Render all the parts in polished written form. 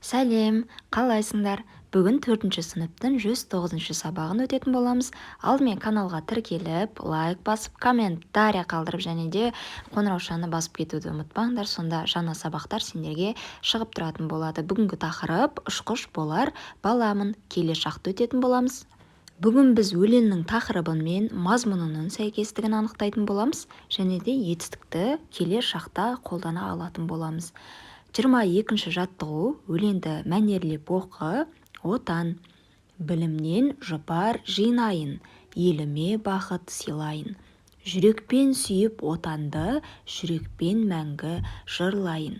Сәлем, қалайсыңдар? Бүгін 4-ші сыныптың 109-шы сабағын өтетін боламыз. Алдымен каналға тіркеліп, лайк басып, комментария қалдырып және де қоңыраушаны басып кетуді ұмытпаңдар. Сонда жаңа сабақтар сендерге шығып тұратын болады. Бүгінгі тақырып ұшқыш болар баламын. Келесі шақты өтетін боламыз. Бүгін біз өлеңнің тақырыбы мен мазмұнының сәйкестігін анықтайтын боламыз және де етістікті келесі шақта қолдана алатын боламыз. 22-ші жаттығу өлеңді мәнерлеп оқы. Отан. Білімнен жұпар жинайын, еліме бақыт сыйлайын. Жүрекпен сүйіп отанды, жүрекпен мәңгі жырлайын.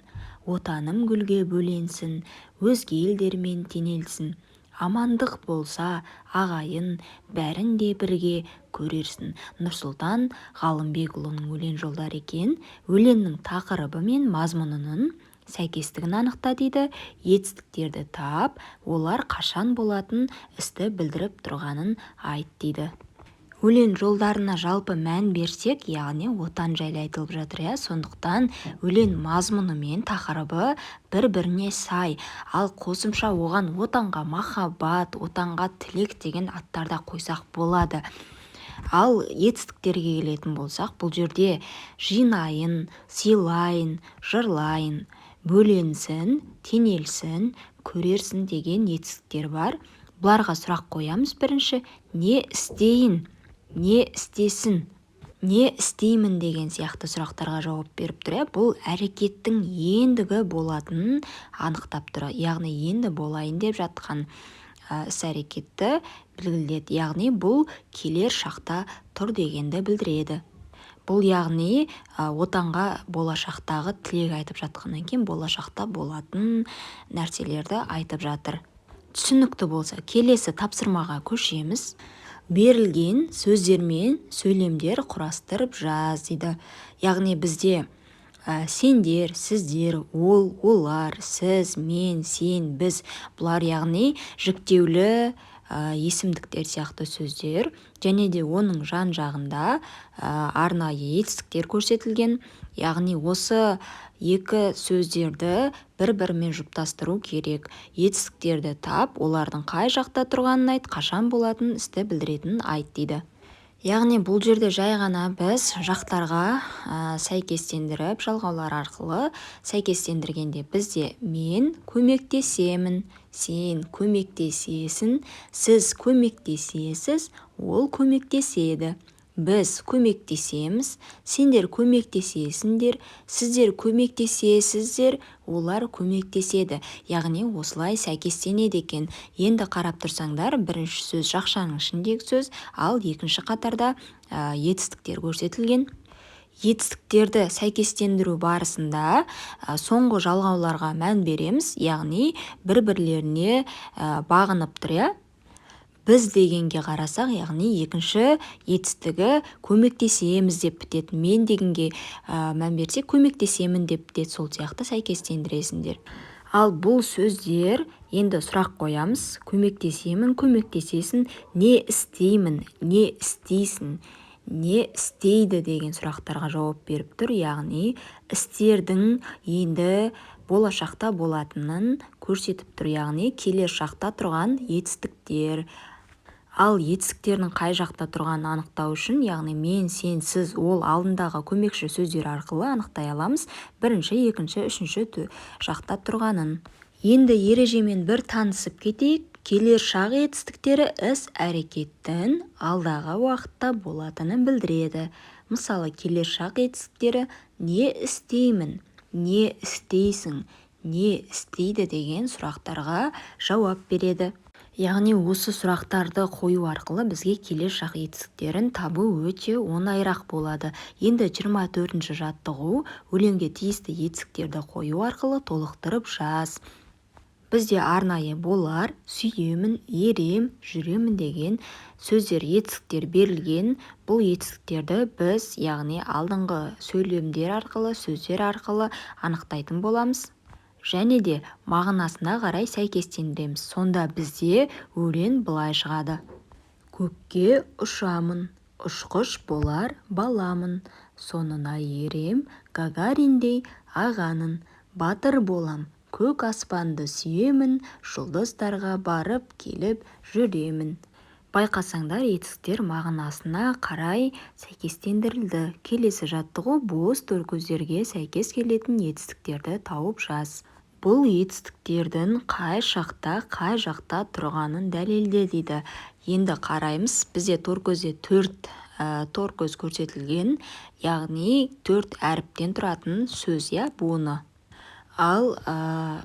Отаным гүлге бөленсін, өзге елдермен теңелсін. Амандық болса ағайын, бәрін де бірге көрерсін. Нұрсұлтан Ғалымбекұлының өлең жолдары екен. Өлеңнің тақырыбы мен мазмұнының сәйкестігін анықта дейді. Етістіктерді тап, олар қашан болатын істі білдіріп тұрғанын айт дейді. Өлең жолдарына жалпы мән берсек, яғни отан жайлы айтылып жатыр, сондықтан өлең мазмұны мен тақырыбы бір-біріне сай, ал қосымша оған отанға махаббат, отанға тілек деген аттарда қойсақ болады. Ал етістіктерге келетін болсақ, бұл жерде жинайын, сыйлайын, жырлайын, бөленсін, теңелсін, көрерсін деген етістіктер бар. Бұларға сұрақ қоямыз. Бірінші, не істейін, не істесін, не істеймін деген сияқты сұрақтарға жауап беріп тұр. Бұл әрекеттің ендігі болатынын анықтап тұр. Яғни енді болайын деп жатқан іс-әрекетті білдіреді. Яғни бұл келер шақта тұр дегенді білдіреді. Бұл яғни отанға болашақтағы тілек айтып жатқаннан кейін болашақта болатын нәрселерді айтып жатыр. Түсінікті болса, келесі тапсырмаға көшеміз. Берілген сөздер мен сөйлемдер құрастырып жаз дейді. Яғни бізде сендер, сіздер, ол, олар, сіз, мен, сен, біз, бұлар яғни жіктеулі есімдіктер сияқты сөздер, және де оның жан-жағында арнайы етістіктер көрсетілген. Яғни осы екі сөздерді бір-бірімен жұптастыру керек. Етістіктерді тап, олардың қай жақта тұрғанын айт, қашан болатын істі білдіретінін айт дейді. Яғни бұл жерде жай ғана біз жақтарға сәйкестендіріп, жалғаулар арқылы сәйкестендіргенде бізде мен көмектесемін, сен көмектесесің, сіз көмектесесіз, ол көмектеседі. Біз көмектесеміз, сендер көмектесесіңдер, сіздер көмектесесіздер, олар көмектеседі. Яғни осылай сәйкестенеді екен. Енді қарап тұрсаңдар, бірінші сөз жақшаның ішіндегі сөз, ал екінші қатарда етістіктер көрсетілген. Етістіктерді сәйкестендіру барысында соңғы жалғауларға мән береміз, яғни бір-бірлеріне бағынып тұр. Біз дегенге қарасақ, яғни екінші етістігі көмектесеміз деп бітеді. Мен дегенге мән берсек, көмектесемін деп бітеді. Сол сияқты сәйкестендіресіңдер. Ал бұл сөздер, енді сұрақ қоямыз. Көмектесемін, көмектесесің, не істеймін, не істейсің, не істейді деген сұрақтарға жауап беріп тұр. Яғни істердің енді болашақта болатынын көрсетіп тұр. Яғни келер шақта тұрған етістіктер. Ал етістіктердің қай жақта тұрғанын анықтау үшін, яғни мен, сен, сіз, ол алдындағы көмекші сөздер арқылы анықтай аламыз. Бірінші, екінші, үшінші жақта тұрғанын. Енді ережемен бір танысып кетейік. Келер шақ етістіктері іс-әрекеттің алдағы уақытта болатынын білдіреді. Мысалы, келер шақ етістіктері не істеймін, не істейсің, не істейді деген сұрақтарға жауап береді. Яғни осы сұрақтарды қою арқылы бізге келер шақ етістіктерін табу өте оңайырақ болады. Енді 24-ші жаттығу өлеңге тиісті етістіктерді қою арқылы толықтырып жаз. Бізде арнайы болар, сүйемін, ерем, жүремін деген сөздер, етістіктер берілген. Бұл етістіктерді біз, яғни алдыңғы сөйлемдер арқылы, сөздер арқылы анықтайтын боламыз. Және де мағынасына қарай сәйкестендіреміз. Сонда бізде өлең былай шығады. Көкке ұшамын, ұшқыш болар баламын, сонына ерем Гагариндей ағаның, батыр болам, көк аспанды сүйемін, жұлдыздарға барып келіп жүремін. Байқасаңдар, етістіктер мағынасына қарай сәйкестендірілді. Келесі жаттығу бос төркөздерге сәйкес келетін етістіктерді тауып жаз. Бұл етістіктердің қай шақта, қай жақта тұрғанын дәлелде дейді. Енді қараймыз, бізде торкөзде 4 торкөз көрсетілген, яғни 4 әріптен тұратын сөз, буыны. Ал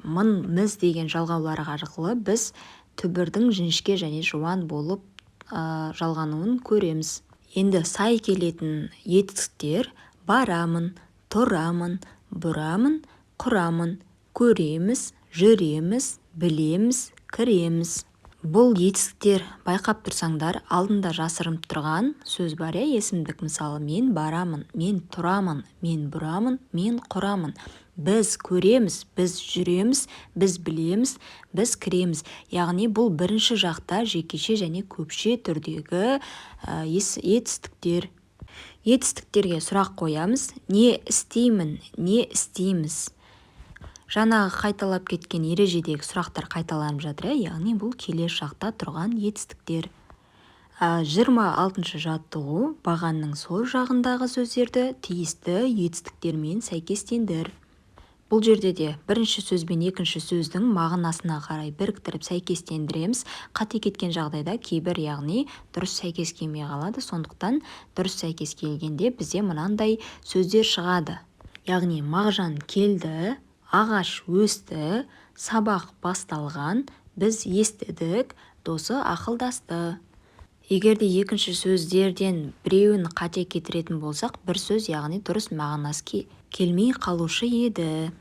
мын, міз деген жалғаулары арқылы біз түбірдің жіңішке және жуан болып жалғануын көреміз. Енді сай келетін етістіктер барамын, тұрамын, бұрамын, құрамын, көреміз, жүреміз, білеміз, кіреміз. Бұл етістіктер байқап тұрсаңдар, алдында жасырынып тұрған сөз бар, есімдік. Мысалы, мен барамын, мен тұрамын, мен бұрамын, мен құрамын. Біз көреміз, біз жүреміз, біз білеміз, біз кіреміз. Яғни бұл бірінші жақта жекеше және көпше түрдегі етістіктер. Етістіктерге сұрақ қоямыз. Не істеймін, не істейміз? Жаңағы қайталап кеткен ережедегі сұрақтар қайталанып жатыр, яғни бұл келесі жақта тұрған етістіктер. 26-шы жаттығу бағанның сол жағындағы сөздерді тиісті етістіктермен сәйкестендір. Бұл жерде де бірінші сөз бен екінші сөздің мағынасына қарай біріктіріп сәйкестендіреміз. Қате кеткен жағдайда кейбір, яғни дұрыс сәйкес келмей қалады. Сондықтан дұрыс сәйкес келгенде бізде мынандай сөздер шығады. Яғни Мағжан келді, ағаш өсті, сабақ басталған, біз естідік, досы ақылдасты. Егерде екінші сөздерден біреуін қате кетіретін болсақ, бір сөз, яғни дұрыс мағынасы келмей қалушы еді.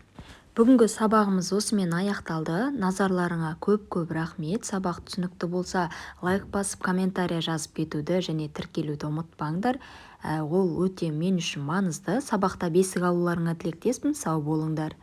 Бүгінгі сабағымыз осымен аяқталды. Назарларыңа көп рахмет. Сабақ түсінікті болса, лайк басып, комментария жазып кетуді және тіркелуді ұмытпаңдар. Ол өте мен үшін маңызды. Сабақта бесік алуларыңа тілектеспін. Сау болыңдар.